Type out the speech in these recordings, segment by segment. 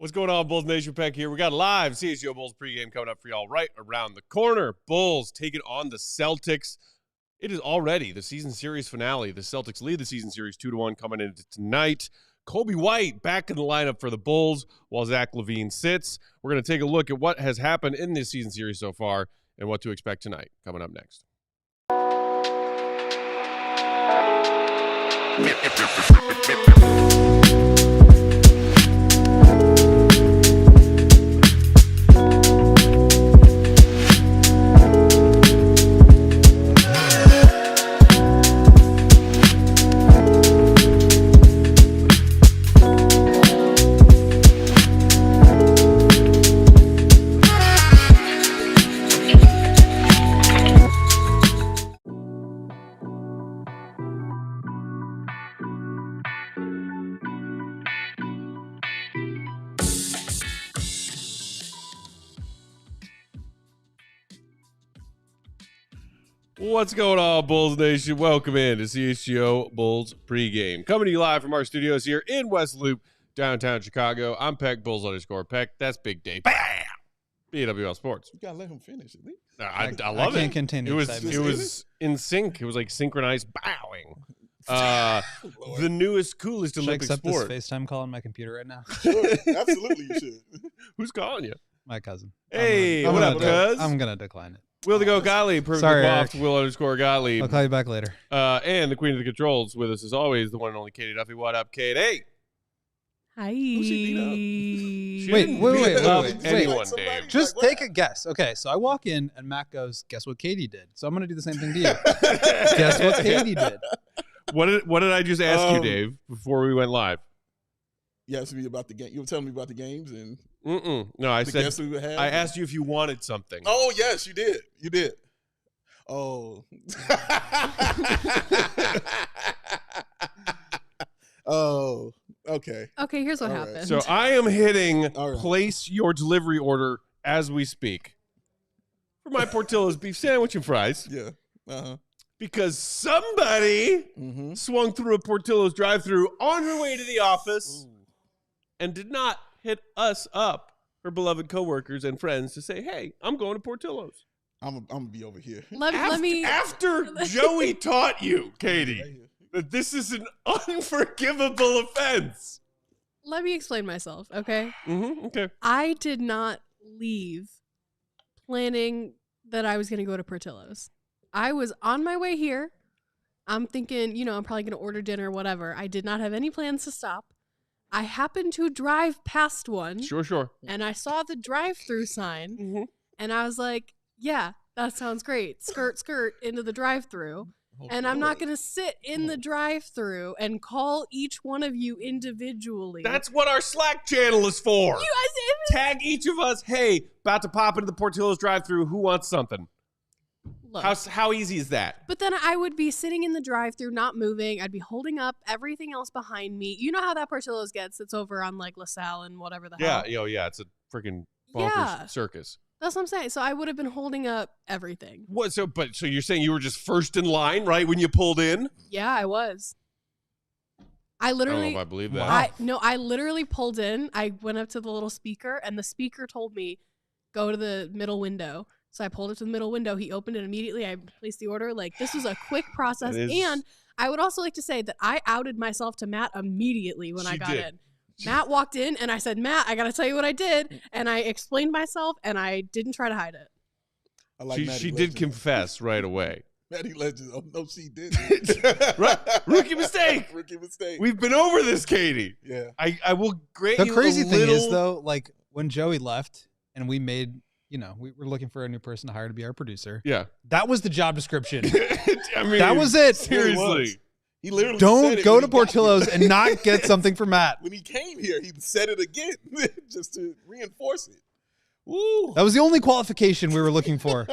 What's going on, Bulls Nation? Peck here. We got a live CHGO Bulls pregame coming up for y'all right around the corner. Bulls taking on the Celtics. It is already the season series finale. The Celtics lead the season series 2-1 coming into tonight. Kobe White back in the lineup for the Bulls while Zach LaVine sits. We're going to take a look at what has happened in this season series so far and what to expect tonight. Coming up next. What's going on, Bulls Nation? Welcome in to CHGO Bulls pregame. Coming to you live from our studios here in West Loop, downtown Chicago. I'm Peck, Bulls_Peck. That's Big Dave. Bam! BWL Sports. You gotta let him finish at least. I love it. I can't continue. It was in sync. It was like synchronized bowing. The newest, coolest Olympic sport. Should I accept sport. this FaceTime call on my computer right now? Sure, absolutely you should. Who's calling you? My cousin. Hey, what up, cuz? I'm gonna decline it. Will the Go Gottlieb, Sorry, perfect Will _Gottlieb. I'll call you back later. And the queen of the controls with us as always, the one and only Katie Duffy. What up, Kate? Hey. Hi. Who she beat up? Wait. Anyone, Dave. Just take a guess. Okay, so I walk in and Matt goes, "Guess what Katie did?" So I'm gonna do the same thing to you. Guess what Katie did? What did I just ask you, Dave, before we went live? You asked me about the game. You were telling me about the games and No, I said guess we would have. I asked you if you wanted something. Oh yes, you did. You did. Oh. Oh. Okay. Okay, here's what All right. happened. So I am hitting All right. place your delivery order as we speak for my Portillo's beef sandwich and fries Yeah. Uh-huh. because somebody Mm-hmm. swung through a Portillo's drive-thru on her way to the office Ooh. and did not hit us up, her beloved coworkers and friends, to say, "Hey, I'm going to Portillo's." I'm gonna be over here. let me After Joey taught you, Katie, Right here. that this is an unforgivable offense. let me explain myself, okay? Okay. I did not leave planning that I was going to go to Portillo's. I was on my way here. I'm thinking, I'm probably going to order dinner, whatever. I did not have any plans to stop. I happened to drive past one. Sure. And I saw the drive-through sign, and I was like, yeah, that sounds great. Skirt into the drive-through. And I'm not going to sit in the drive-thru and call each one of you individually. That's what our Slack channel is for. you guys. Tag each of us. Hey, about to pop into the Portillo's drive-thru. Who wants something? Look, How easy is that? but then I would be sitting in the drive-thru, not moving. I'd be holding up everything else behind me. You know how that Portillo's gets? It's over on like LaSalle and whatever the hell. Yeah. It's a freaking bonkers Yeah. circus. That's what I'm saying. So I would have been holding up everything. What? So you're saying you were just first in line, right, when you pulled in? Yeah, I was. I I don't literally. know if I believe that. Wow. I literally pulled in. I went up to the little speaker, and the speaker told me, go to the middle window. So I pulled it to the middle window. He opened it immediately. I placed the order. Like, this was a quick process. It is- And I would also like to say that I outed myself to Matt immediately when I She got did. in. Matt walked in, and I said, Matt, I got to tell you what I did. And I explained myself, and I didn't try to hide it. I like She Maddie did Legend. confess right away. Maddie Legend. Oh no, she didn't. Right. Rookie mistake. Rookie mistake. We've been over this, Katie. Yeah. I will grant The you crazy a thing little... is, though, like when Joey left and we made, we were looking for a new person to hire to be our producer. Yeah. That was the job description. I mean, That was it. Seriously. He literally said Don't it go when to he got Portillo's here. and not get something for Matt. When he came here, he said it again just to reinforce it. Woo. That was the only qualification we were looking for.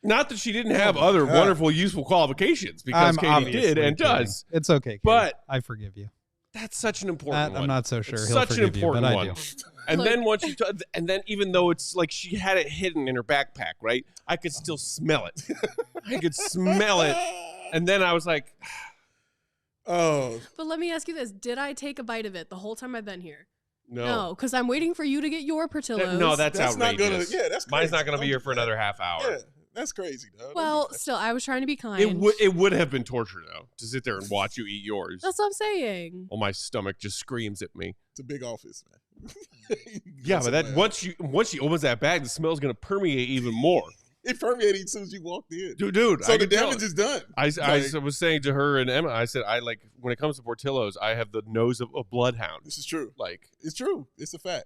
Not that she didn't have other God. wonderful, useful qualifications, because Katie obviously did and kidding. does. It's okay, Katie. But- I forgive you. That's such an important Matt, one. I'm not so sure It's he'll such an forgive important you, but one. I do. And Look. then once you, and then even though it's like she had it hidden in her backpack, right? I could still smell it. I could smell it. And then I was like, Oh, But let me ask you this. Did I take a bite of it the whole time I've been here? No, because I'm waiting for you to get your Portillo's. No, that's outrageous. not gonna. Yeah, that's crazy. Mine's not going to be here Don't for do that. another half hour. Yeah, that's crazy, dog. Well, still, I was trying to be kind. It would have been torture though to sit there and watch you eat yours. That's what I'm saying. Well, my stomach just screams at me. It's a big office, man. Yeah, but that once she opens that bag, the smell's going to permeate even more. It permeated as soon as you walked in. Dude. So I the can tell. damage is done. I Like, was saying to her and Emma, I said, when it comes to Portillo's, I have the nose of a bloodhound. this is true. Like, It's true. It's a fact.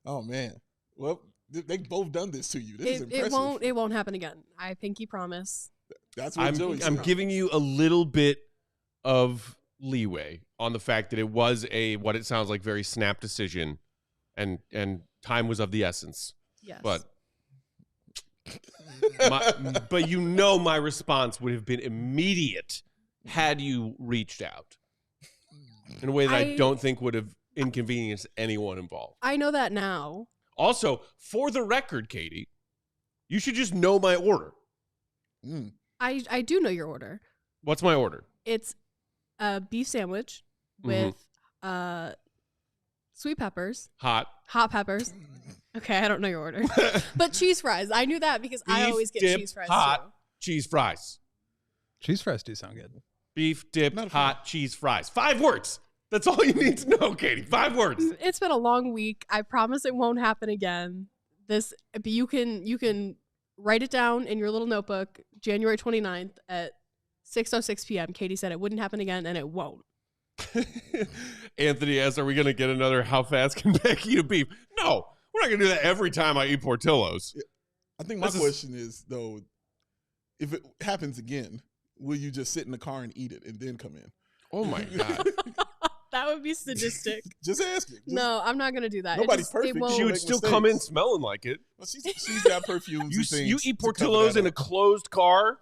Oh man. Well, they both done this to you. This is impressive. It won't happen again. I pinky promise. That's what Joey said. I'm giving you a little bit of leeway on the fact that it was what it sounds like very snap decision, and time was of the essence. Yes. But my response would have been immediate had you reached out in a way that I don't think would have inconvenienced anyone involved. I know that now. Also, for the record, Katie, you should just know my order. I do know your order. What's my order? It's a beef sandwich with sweet peppers, Hot peppers. Okay, I don't know your order. But cheese fries. I knew that because I Beef always get dip, cheese fries hot too. cheese fries. Cheese fries do sound good. Beef dipped Not a hot cheese fries. 5 words. That's all you need to know, Katie. 5 words. It's been a long week. I promise it won't happen again. But you can write it down in your little notebook. January 29th at 6:06 p.m. Katie said it wouldn't happen again, and it won't. Anthony asks, are we going to get another how fast can Becky eat a beef? No, we're not going to do that every time I eat Portillo's. I think my question is, though, if it happens again, will you just sit in the car and eat it and then come in? Oh, my God. That would be sadistic. Just asking. No, I'm not going to do that. Nobody's perfect. won't- She would make still come in mistakes. smelling like it. Well, she's got perfumes. You and things eat to cover Portillo's that in a up. closed car,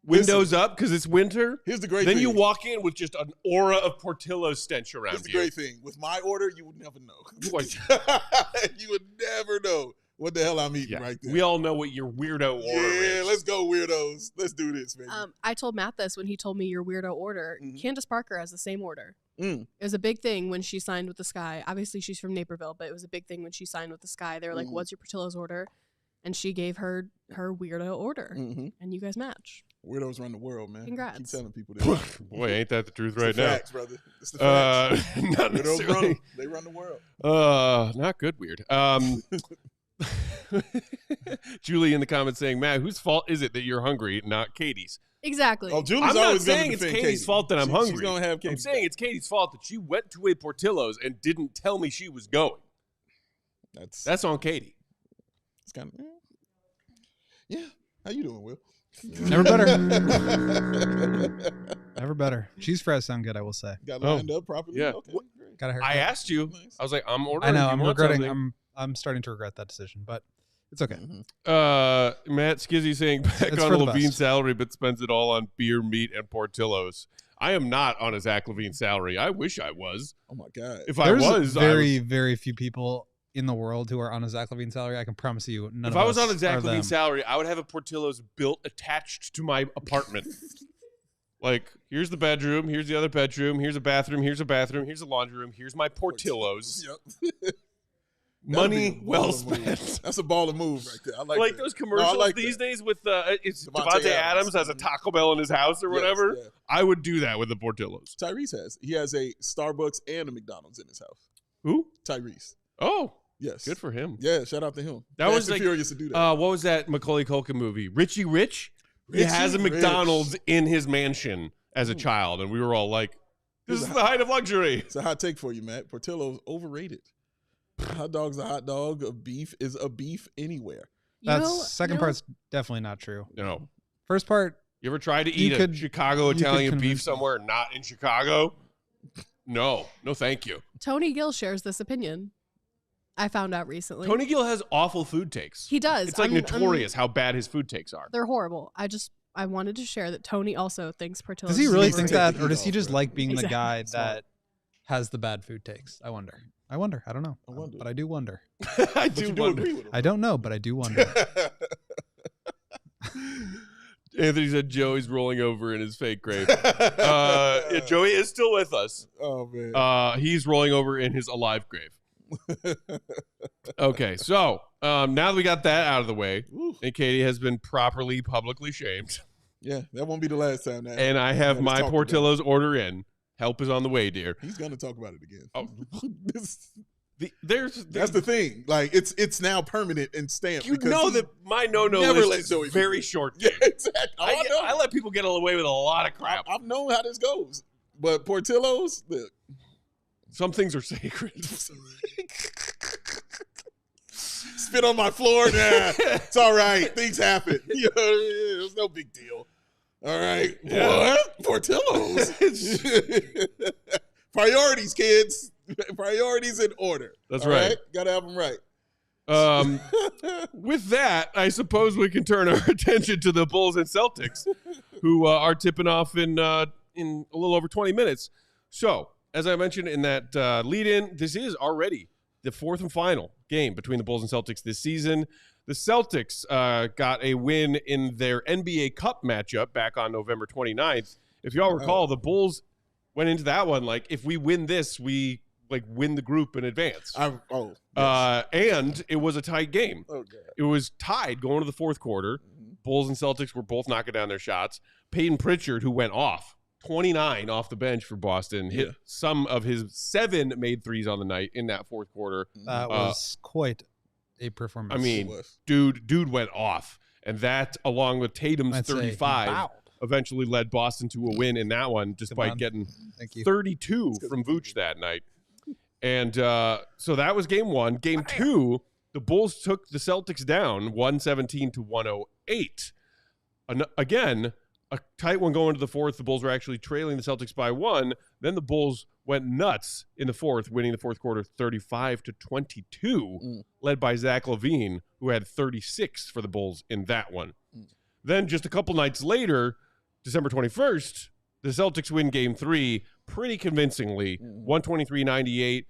windows up because it's winter. Here's the great Then thing. you walk in with just an aura of Portillo's stench around Here's the you. great thing. With my order, you would never know. Boy. You would never know what the hell I'm eating Yeah, right there. we all know what your weirdo order Yeah, is. let's go, weirdos. Let's do this, baby. I told Matt this when he told me your weirdo order. Mhm. Candace Parker has the same order. Mm. It was a big thing when she signed with the Sky. Obviously, she's from Naperville, but it was a big thing when she signed with the Sky. They were like, "What's your Portillo's order?" And she gave her weirdo order, Mm-hmm. and you guys match. Weirdos run the world, man. Congrats. Keep telling people that. Boy, ain't that the truth It's right the now? facts, brother. It's the facts. Not Weirdos necessarily. run 'em. They run the world. Not good, weird. Julie in the comments saying, Matt, whose fault is it that you're hungry, not Katie's? Exactly. Oh, Julie's I'm not always gonna saying it's defend Katie's Katie. fault that I'm hungry. She's gonna have Katie. I'm saying it's Katie's fault that she went to a Portillo's and didn't tell me she was going. That's on Katie. It's kind of yeah. How you doing, Will? Never better. Never better. Cheese fries sound good, I will say. Got lined up properly. Yeah. Okay, great. Got a haircut. I asked you. Nice. I was like, I'm ordering. I know. if you I'm want regretting. something. I'm starting to regret that decision, but it's okay. Matt Skizzy saying Peck It's on for a the Levine best. salary, but spends it all on beer, meat, and Portillo's. I am not on a Zach LaVine salary. I wish I was. Oh my God. If There's I was, very few people in the world who are on a Zach LaVine salary. I can promise you, none if of I was us on a Zach are LaVine them. salary, I would have a Portillo's built attached to my apartment. Like, here's the bedroom, here's the other bedroom, here's a bathroom, here's a bathroom, here's a laundry room, here's my Portillo's. Yep. Money That'd be a well baller move. spent. That's a baller move right there. I like, Like that. those commercials No, I like these that. days with it's Devontae Devontae Adams Adams. has a Taco Bell in his house or Yes, whatever. yeah. I would do that with the Portillo's. Tyrese has. He has a Starbucks and a McDonald's in his house. Who? Tyrese. Oh, Yes. good for him. Yeah, shout out to him. That Fast was and like- Furious to do that. What was that Macaulay Culkin movie? Richie Rich? He Richie has a Rich. McDonald's in his mansion as a child, and we were all like, this is the height of luxury. It's a hot take for you, Matt. Portillo's overrated. A hot dog's a hot dog. A beef is a beef anywhere. Second part's definitely not true. No. First part, You ever tried to You eat a could- Chicago you could Italian beef convince me. somewhere not in Chicago? No. No, thank you. Tony Gill shares this opinion. I found out recently. Tony Gill has awful food takes. He does. It's like notorious how bad his food takes are. They're horrible. I wanted to share that Tony also thinks Portillo's. does he really Needs to think take that, the or heat does he off, just right? like being the Exactly. guy Smart. that has the bad food takes? I wonder. I don't know. I wonder. But I do wonder. I But do you do wonder. agree with him. I don't know, but I do wonder. Anthony said Joey's rolling over in his fake grave. Yeah, Joey is still with us. Oh man. He's rolling over in his alive grave. Okay, so now that we got that out of the way, Ooh. and Katie has been properly publicly shamed, Yeah, that won't be the last time. That and I have let's my talk Portillo's order in. Help is on the way, dear. He's gonna talk about it again. Oh. That's the thing. Like it's now permanent and stamped. You because know he that my no-no never list let is Joey very do it. short. Yeah, exactly. I let people get away with a lot of crap. I've known how this goes, but Portillo's, look. Some things are sacred. Spit on my floor. Nah, it's all right. Things happen. You know, it's no big deal. All right. Yeah. What? Portillo's. Priorities, kids. Priorities in order. That's all right. Gotta have them right. With that, I suppose we can turn our attention to the Bulls and Celtics, who are tipping off in a little over 20 minutes. So, as I mentioned in that lead-in, this is already the fourth and final game between the Bulls and Celtics this season. The Celtics got a win in their NBA Cup matchup back on November 29th. If y'all recall, the Bulls went into that one like, if we win this, we win the group in advance. Yes. And it was a tight game. Oh, God. It was tied going to the fourth quarter. Bulls and Celtics were both knocking down their shots. Peyton Pritchard, who went off 29 off the bench for Boston, hit some of his 7 made threes on the night in that fourth quarter. That was quite a performance. I mean, dude went off. And that, along with Tatum's 35, eventually led Boston to a win in that one, despite getting 32 from Vooch that night. And so that was game one. Game two, the Bulls took the Celtics down 117 to 108. Again, a tight one going to the fourth. The Bulls were actually trailing the Celtics by 1. Then the Bulls went nuts in the fourth, winning the fourth quarter 35 to 22, led by Zach LaVine, who had 36 for the Bulls in that one. Then just a couple nights later, December 21st, the Celtics win game 3 pretty convincingly, 123-98.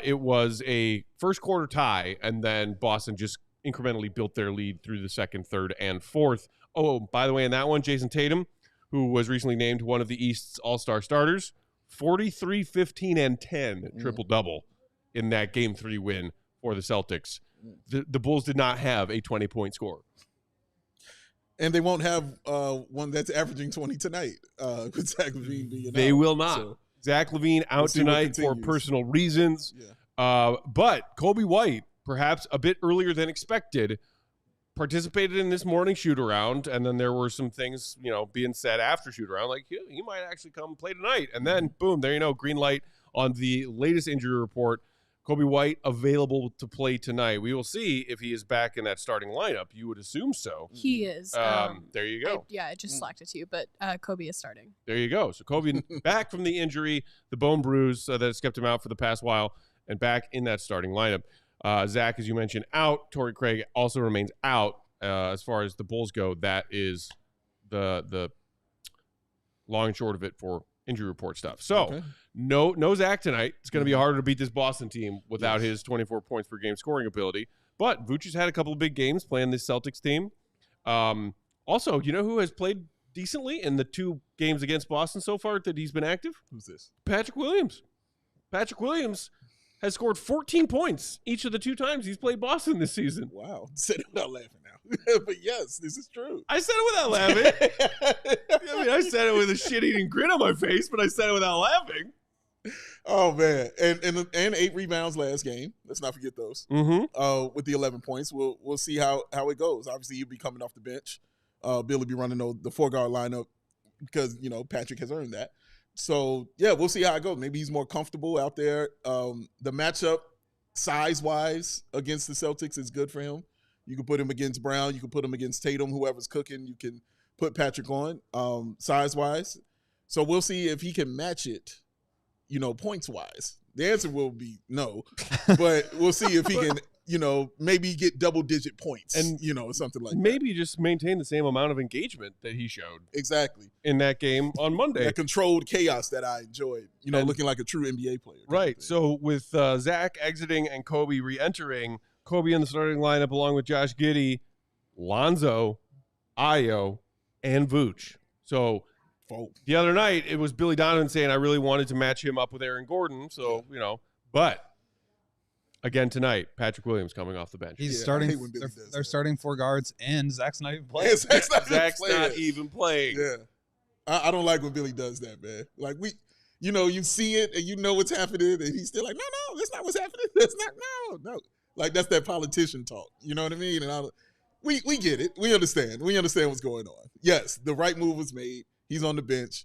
It was a first quarter tie, and then Boston just incrementally built their lead through the second, third, and fourth. Oh, by the way, in that one, Jayson Tatum, who was recently named one of the East's all-star starters, 43, 15, and 10 triple-double in that game 3 win for the Celtics. The Bulls did not have a 20-point score. And they won't have one that's averaging 20 tonight with Zach LaVine being out. They will not. So Zach LaVine out tonight for personal reasons. Yeah. But Kobe White, perhaps a bit earlier than expected, participated in this morning shoot-around, and then there were some things, being said after shoot-around, like, he might actually come play tonight. And then, boom, there you know, green light on the latest injury report. Kobe White available to play tonight. We will see if he is back in that starting lineup. You would assume so. He is. There you go. I just slacked it to you, but Kobe is starting. There you go. So Kobe back from the injury, the bone bruise that has kept him out for the past while, and back in that starting lineup. Zach, as you mentioned, out. Torrey Craig also remains out. As far as the Bulls go, that is the long and short of it for injury report stuff. So no Zach tonight. It's going to be harder to beat this Boston team without his 24 points per game scoring ability. But Vooch has had a couple of big games playing this Celtics team. Also, you know who has played decently in the 2 games against Boston so far that he's been active? Who's this? Patrick Williams. Patrick Williams has scored 14 points each of the 2 times he's played Boston this season. Wow. Said it without laughing now. But yes, this is true. I said it without laughing. I mean, I said it with a shit-eating grin on my face, but I said it without laughing. Oh, man. And 8 rebounds last game. Let's not forget those. With the 11 points. We'll see how it goes. Obviously, you'll be coming off the bench. Bill will be running the 4-guard lineup because, Patrick has earned that. So, yeah, we'll see how it goes. Maybe he's more comfortable out there. The matchup, size-wise, against the Celtics is good for him. You can put him against Brown. You can put him against Tatum, whoever's cooking. You can put Patrick on size-wise. So we'll see if he can match it, points-wise. The answer will be no. But we'll see if he can, maybe get double-digit points and, something like maybe just maintain the same amount of engagement that he showed. Exactly. In that game on Monday. That controlled chaos that I enjoyed, looking like a true NBA player. Right. So with Zach exiting and Kobe re-entering, Kobe in the starting lineup along with Josh Giddey, Lonzo, Ayo, and Vooch. So the other night, it was Billy Donovan saying I really wanted to match him up with Aaron Gordon. So, but again tonight, Patrick Williams coming off the bench. He's I starting. hate when Billy does They're that. starting 4 guards, and Zach's not even playing. Zach's Not even playing. Yeah, I don't like when Billy does that, man. Like you see it and you know what's happening, and he's still like, no, that's not what's happening. That's not, no. Like that's that politician talk. You know what I mean? And we get it. We understand. We understand what's going on. Yes, the right move was made. He's on the bench.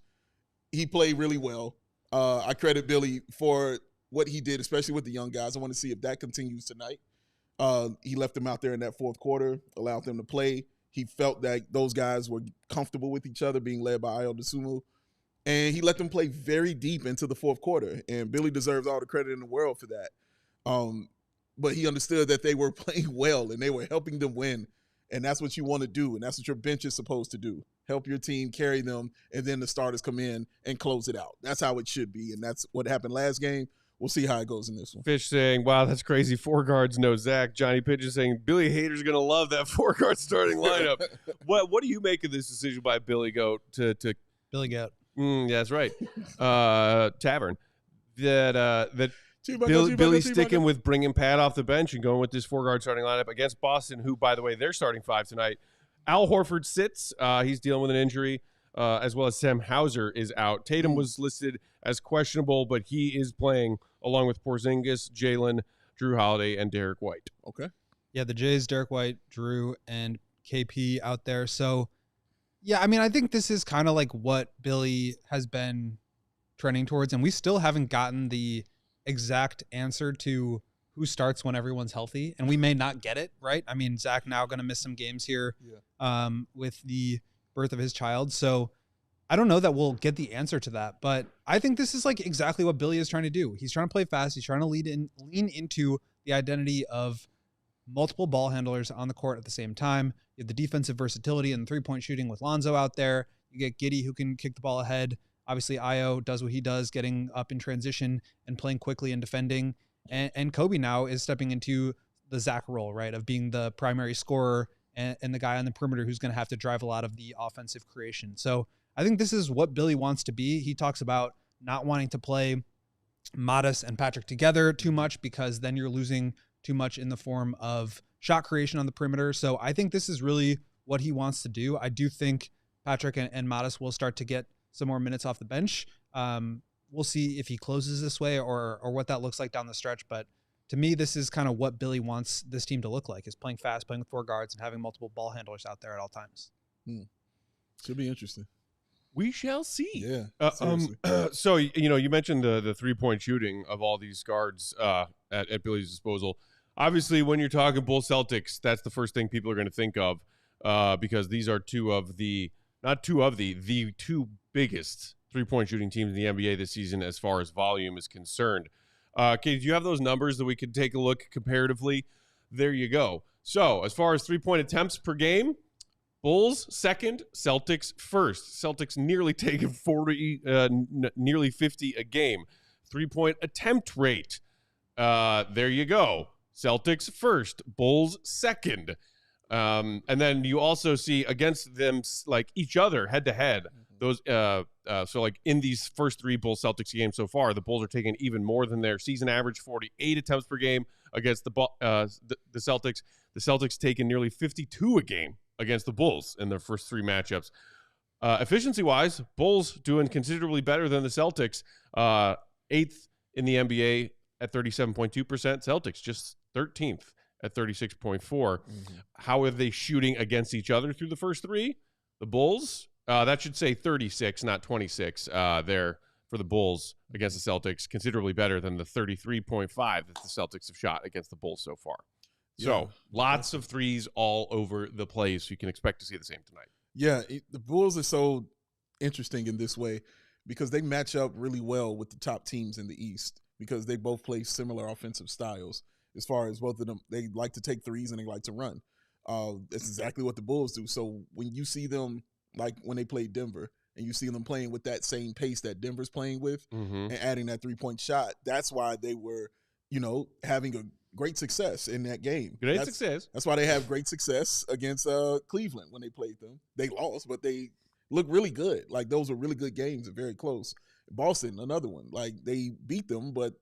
He played really well. I credit Billy for what he did, especially with the young guys. I want to see if that continues tonight. He left them out there in that fourth quarter, allowed them to play. He felt that those guys were comfortable with each other, being led by Ayo Dosunmu. And he let them play very deep into the fourth quarter. And Billy deserves all the credit in the world for that. But he understood that they were playing well and they were helping them win. And that's what you want to do. And that's what your bench is supposed to do. Help your team, carry them, and then the starters come in and close it out. That's how it should be. And that's what happened last game. We'll see how it goes in this one. Fish saying, wow, that's crazy. 4 guards, no Zach. Johnny Pigeon saying, Billy Hader's going to love that 4-guard starting lineup. What do you make of this decision by Billy Goat to Billy Goat. yeah, that's right. Tavern. That Chewbacca, Billy's Chewbacca. sticking with bringing Pat off the bench and going with this 4-guard starting lineup against Boston, who, by the way, they're starting 5 tonight. Al Horford sits. He's dealing with an injury, as well as Sam Hauser is out. Tatum was listed as questionable, but he is playing along with Porzingis, Jaylen, Drew Holiday, and Derek White. Okay. Yeah, the Jays, Derek White, Drew, and KP out there. So, yeah, I mean, I think this is kind of like what Billy has been trending towards, and we still haven't gotten the exact answer to who starts when everyone's healthy, and we may not get it, right? I mean, Zach now going to miss some games here with the birth of his child. So I don't know that we'll get the answer to that, but I think this is like exactly what Billy is trying to do. He's trying to play fast. He's trying to lean into the identity of multiple ball handlers on the court at the same time. You have the defensive versatility and 3-point shooting with Lonzo out there. You get Giddey, who can kick the ball ahead. Obviously, Ayo does what he does, getting up in transition and playing quickly and defending. And Kobe now is stepping into the Zach role, right, of being the primary scorer and the guy on the perimeter who's going to have to drive a lot of the offensive creation. So I think this is what Billy wants to be. He talks about not wanting to play Modest and Patrick together too much because then you're losing too much in the form of shot creation on the perimeter. So I think this is really what he wants to do. I do think Patrick and Modest will start to get some more minutes off the bench. We'll see if he closes this way or what that looks like down the stretch. But to me, this is kind of what Billy wants this team to look like, is playing fast, playing with 4 guards, and having multiple ball handlers out there at all times. Should be interesting. We shall see. Yeah. So, you mentioned the 3-point shooting of all these guards at Billy's disposal. Obviously, when you're talking Bulls Celtics, that's the first thing people are going to think of because these are the 2 biggest 3-point shooting teams in the NBA this season as far as volume is concerned. Katie, do you have those numbers that we could take a look comparatively? There you go. So as far as 3-point attempts per game, Bulls second, Celtics first. Celtics nearly taking nearly 50 a game. 3-point attempt rate. There you go. Celtics first, Bulls second. And then you also see against them, like each other head to head, those so like in these first 3 Bulls Celtics games so far, the Bulls are taking even more than their season average, 48 attempts per game against the Celtics. The Celtics taking nearly 52 a game against the Bulls in their first 3 matchups. Efficiency wise, Bulls doing considerably better than the Celtics. 8th in the NBA at 37.2%. Celtics just 13th at 36.4. How are they shooting against each other through the first 3? The Bulls, that should say 36, not 26 there for the Bulls against the Celtics, considerably better than the 33.5 that the Celtics have shot against the Bulls so far. So lots of threes all over the place. You can expect to see the same tonight. Yeah, the Bulls are so interesting in this way because they match up really well with the top teams in the East because they both play similar offensive styles. As far as both of them, they like to take threes and they like to run. That's exactly what the Bulls do. So when you see them, like when they played Denver, and you see them playing with that same pace that Denver's playing with and adding that 3-point shot, that's why they were, having a great success in that game. Success. That's why they have great success against Cleveland when they played them. They lost, but they look really good. Like those were really good games and very close. Boston, another one. Like they beat them, but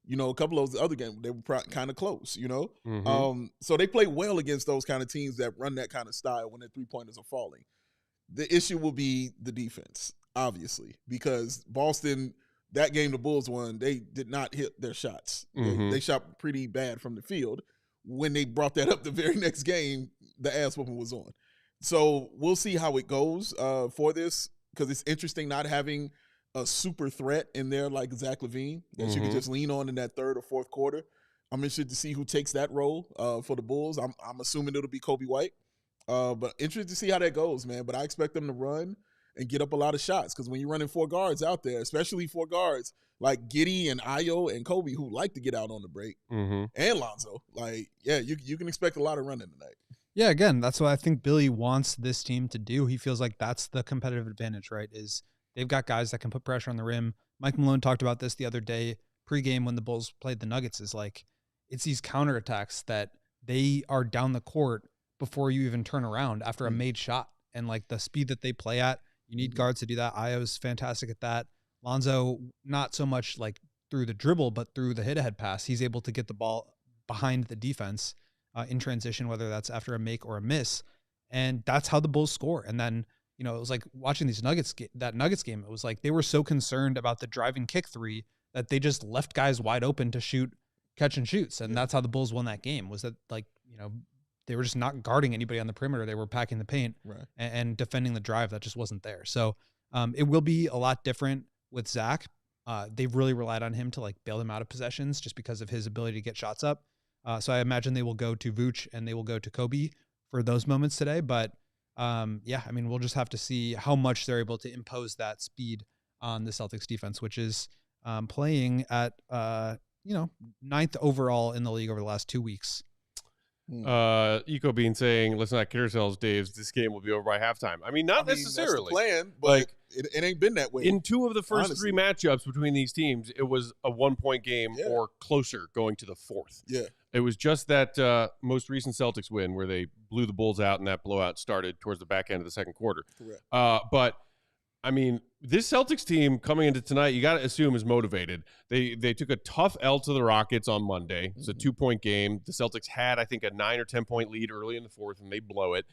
A couple of those other games, they were kind of close, Mm-hmm. So they play well against those kind of teams that run that kind of style when their three-pointers are falling. The issue will be the defense, obviously, because Boston, that game the Bulls won, they did not hit their shots. Mm-hmm. They shot pretty bad from the field. When they brought that up the very next game, the ass whooping was on. So we'll see how it goes for this, because it's interesting not having a super threat in there like Zach LaVine that you can just lean on in that third or fourth quarter. I'm interested to see who takes that role for the Bulls. I'm assuming it'll be Kobe White. But interested to see how that goes, man. But I expect them to run and get up a lot of shots, because when you're running 4 guards out there, especially 4 guards like Giddey and Ayo and Kobe, who like to get out on the break, and Lonzo, you can expect a lot of running tonight. Yeah, again, that's what I think Billy wants this team to do. He feels like that's the competitive advantage, right? Is they've got guys that can put pressure on the rim. Mike Malone talked about this the other day pregame when the Bulls played the Nuggets, is like it's these counterattacks that they are down the court before you even turn around after a made shot. And like the speed that they play at, you need guards to do that. Ayo's fantastic at that. Lonzo, not so much like through the dribble, but through the hit-ahead pass. He's able to get the ball behind the defense in transition, whether that's after a make or a miss. And that's how the Bulls score. And then, it was like watching these Nuggets game, it was like they were so concerned about the driving kick three that they just left guys wide open to shoot catch and shoots. And that's how the Bulls won that game, was that they were just not guarding anybody on the perimeter. They were packing the paint and defending the drive that just wasn't there. So it will be a lot different with Zach. They've really relied on him to like bail them out of possessions just because of his ability to get shots up. So I imagine they will go to Vooch and they will go to Kobe for those moments today. But we'll just have to see how much they're able to impose that speed on the Celtics defense, which is playing at 9th overall in the league over the last 2 weeks. Eco Bean saying, let's not kid ourselves, Dave. This game will be over by halftime. Not necessarily. That's the plan, but it ain't been that way. In 2 of the first 3 matchups between these teams, it was a 1-point game or closer going to the 4th. Yeah. It was just that most recent Celtics win where they blew the Bulls out and that blowout started towards the back end of the second quarter. Correct. But this Celtics team coming into tonight, you got to assume is motivated. They took a tough L to the Rockets on Monday. It's a 2-point game. The Celtics had, I think, a 9 or 10-point lead early in the 4th, and they blow it.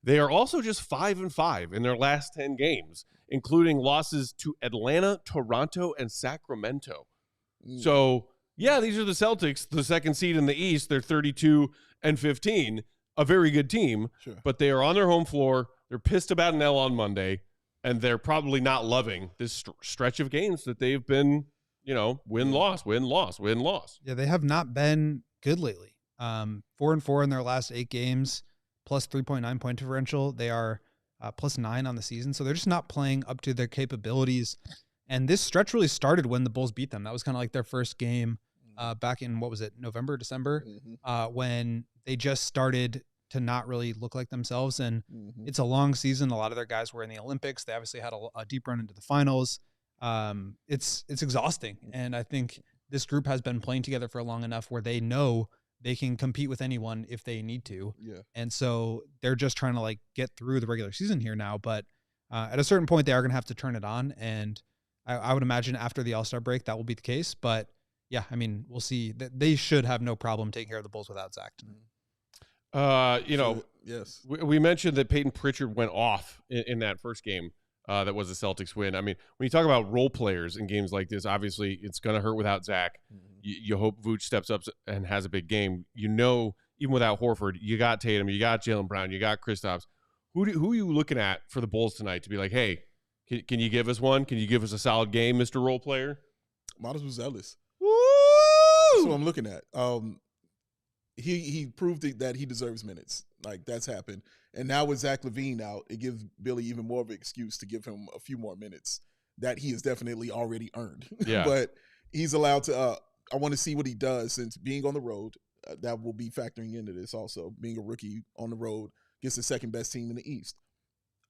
They are also just 5-5 in their last 10 games, including losses to Atlanta, Toronto, and Sacramento. So, yeah, these are the Celtics, the second seed in the East. They're 32-15, a very good team, but they are on their home floor. They're pissed about an L on Monday. And they're probably not loving this stretch of games that they've been, win-loss, win-loss, win-loss. Yeah, they have not been good lately. 4-4 in their last 8 games, plus 3.9 point differential. They are plus 9 on the season. So they're just not playing up to their capabilities. And this stretch really started when the Bulls beat them. That was kind of like their first game back in, November, December, when they just started to not really look like themselves. And it's a long season. A lot of their guys were in the Olympics. They obviously had a deep run into the finals. It's exhausting. And I think this group has been playing together for long enough where they know they can compete with anyone if they need to. Yeah. And so they're just trying to like get through the regular season here now. But at a certain point, they are going to have to turn it on. And I would imagine after the All-Star break, that will be the case. But yeah, we'll see. They should have no problem taking care of the Bulls without Zach tonight. Yes. We mentioned that Peyton Pritchard went off in that first game that was a Celtics win. When you talk about role players in games like this, obviously it's going to hurt without Zach. You hope Vooch steps up and has a big game. Even without Horford, you got Tatum, you got Jaylen Brown, you got Kristaps. Who are you looking at for the Bulls tonight to be like, hey, can you give us one? Can you give us a solid game, Mr. Role Player? Miles Buzelis. Woo! That's what I'm looking at. He proved that he deserves minutes. Like, that's happened. And now with Zach LaVine out, it gives Billy even more of an excuse to give him a few more minutes that he has definitely already earned. Yeah. But he's allowed to I want to see what he does, since being on the road, that will be factoring into this also. Being a rookie on the road against the second best team in the East.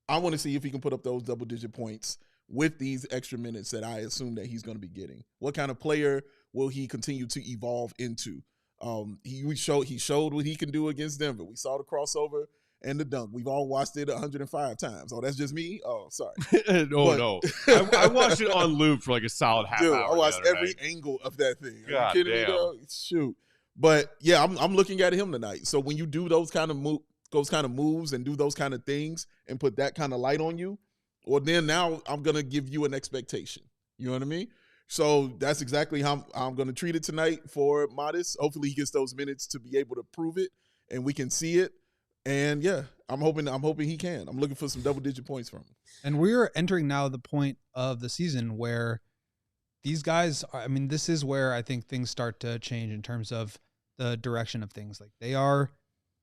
I want to see if he can put up those double-digit points with these extra minutes that I assume that he's going to be getting. What kind of player will he continue to evolve into? He showed what he can do against Denver. We saw the crossover and the dunk. We've all watched it 105 times. Oh, that's just me? Oh, sorry. No. I watched it on loop for like a solid half hour. I watched every angle of that thing. Are God you kidding me, damn. dog? Shoot. But yeah, I'm looking at him tonight. So when you do those kind of moves and do those kind of things and put that kind of light on you, well, then now I'm gonna give you an expectation. You know what I mean? So that's exactly how I'm gonna treat it tonight for Modest. Hopefully he gets those minutes to be able to prove it and we can see it. And yeah, I'm hoping he can. I'm looking for some double-digit points from him. And we're entering now the point of the season where these guys, I mean, this is where I think things start to change in terms of the direction of things. Like they are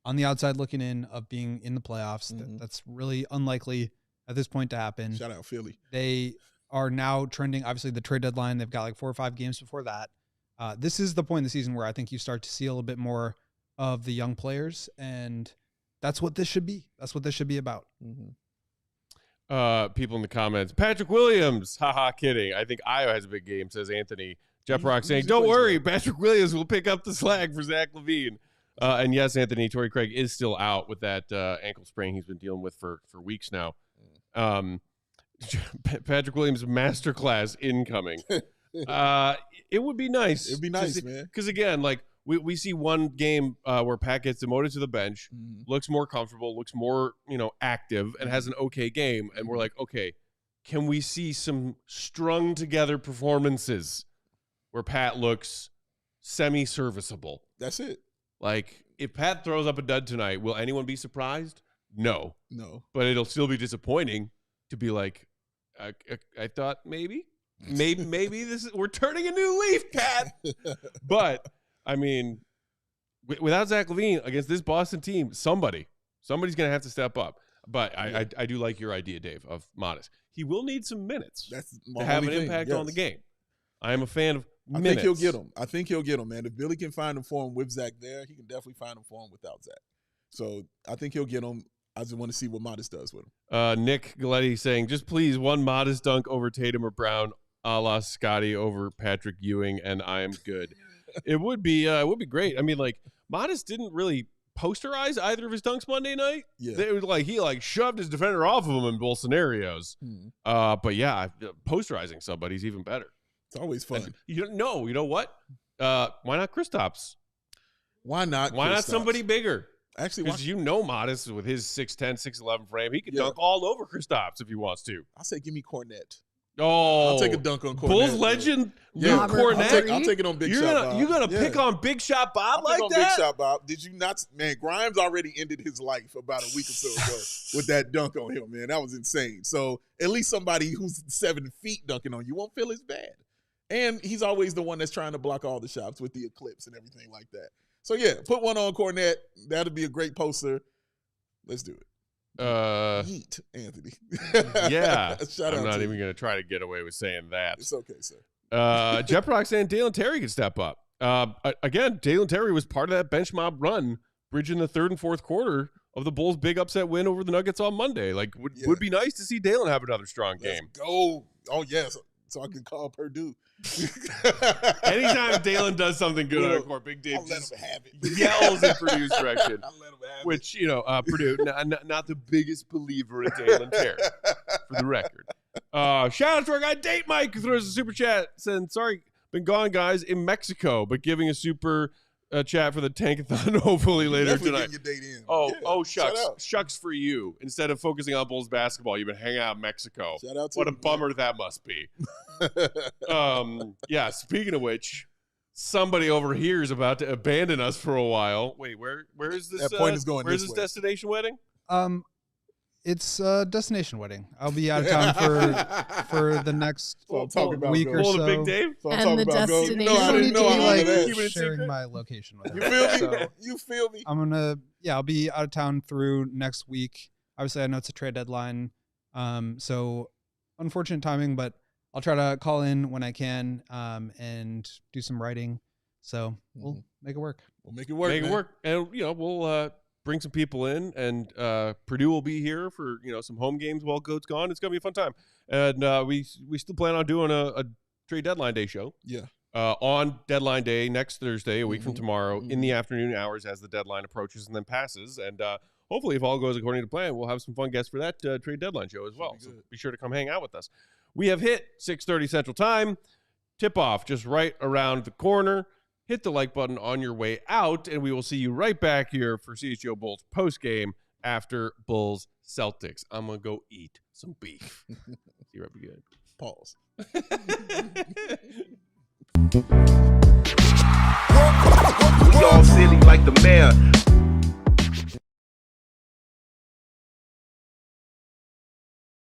on the outside looking in of being in the playoffs. Mm-hmm. That's really unlikely at this point to happen. Shout out Philly. They are now trending, obviously the trade deadline. They've got like 4 or 5 games before that. This is the point in the season where I think you start to see a little bit more of the young players, and that's what this should be. That's what this should be about. Mm-hmm. People in the comments, Patrick Williams, haha, kidding. I think Io has a big game, says Anthony. Jeff Rock saying, don't worry, Patrick Williams will pick up the slack for Zach LaVine. And yes, Anthony, Torrey Craig is still out with that ankle sprain he's been dealing with for weeks now. Patrick Williams masterclass incoming. It would be nice. It'd be nice, man. Because again, like we see one game where Pat gets demoted to the bench, looks more comfortable, looks more active, and has an okay game, and we're like, okay, can we see some strung together performances where Pat looks semi-serviceable? That's it. Like if Pat throws up a dud tonight, will anyone be surprised? No. But it'll still be disappointing to be like, I thought maybe we're turning a new leaf, Pat. But I mean, without Zach LaVine against this Boston team, somebody's going to have to step up. But I do like your idea, Dave, of Modest. He will need some minutes to have an impact on the game. I am a fan of minutes. I think he'll get him, man. If Billy can find him for him with Zach there, he can definitely find him for him without Zach. So I think he'll get him. I just want to see what Modest does with him. Nick Galletti saying, just please one Modest dunk over Tatum or Brown, a la Scotty over Patrick Ewing, and I am good. It would be great. I mean, like Modest didn't really posterize either of his dunks Monday night. Yeah, it was like he shoved his defender off of him in both scenarios. But yeah, posterizing somebody's even better. It's always fun. And you know what? Why not Kristaps? Why not somebody bigger? Actually, because Modest with his 6'10", 6'11" frame, he could dunk all over Kristaps if he wants to. I'll say, give me Cornette. Oh, I'll take a dunk on Cornette. Bulls legend, Luke Cornette. I'll take it on Big Shot Bob. You're gonna pick on Big Shot Bob like that? Big Shot Bob. Did you not? Man, Grimes already ended his life about a week or so ago with that dunk on him. Man, that was insane. So at least somebody who's 7 feet dunking on you won't feel as bad. And he's always the one that's trying to block all the shots with the eclipse and everything like that. So yeah, put one on Cornette. That'll be a great poster. Let's do it. Yeet, Anthony. Yeah. Shout out. I'm not even going to try to get away with saying that. It's okay, sir. Jeff Rock saying Dalen Terry could step up. Again, Dalen Terry was part of that bench mob run, bridging the third and fourth quarter of the Bulls' big upset win over the Nuggets on Monday. Like, would be nice to see Dalen have another strong game. Let's go. Oh, yes. So I can call Purdue. Anytime Dalen does something good on the court, Big Dave just yells in Purdue's direction. I'll let him have which, Purdue, not the biggest believer in Dalen Terry, for the record. Shout out to our guy, Date Mike, who throws a super chat saying, sorry, been gone, guys, in Mexico, but giving a super chat for the Tankathon hopefully later tonight. Your date in. Shucks for you. Instead of focusing on Bulls basketball, you've been hanging out in Mexico. Shout out to what a bummer that must be. Yeah, speaking of which, somebody over here is about to abandon us for a while. Wait, where is this? That point is going where's this this way. destination wedding? It's a destination wedding. I'll be out of town for the next week or so. Big Dave? And the destination. I didn't know I that. like sharing my location with You her. feel me? So You feel me? I'll be out of town through next week. Obviously, I know it's a trade deadline. So unfortunate timing, but I'll try to call in when I can and do some writing. So we'll make it work. We'll make it work. Make it work. And, we'll bring some people in, and Purdue will be here for, some home games while Goat's gone. It's going to be a fun time. And we still plan on doing a trade deadline day show. Yeah. On deadline day next Thursday, a week from tomorrow, in the afternoon hours as the deadline approaches and then passes. And hopefully, if all goes according to plan, we'll have some fun guests for that trade deadline show as well. Be So be sure to come hang out with us. We have hit 6:30 Central Time. Tip-off just right around the corner. Hit the like button on your way out, and we will see you right back here for CHGO Bulls post-game after Bulls Celtics. I'm going to go eat some beef. See you right again. Pause. We all silly like the mayor.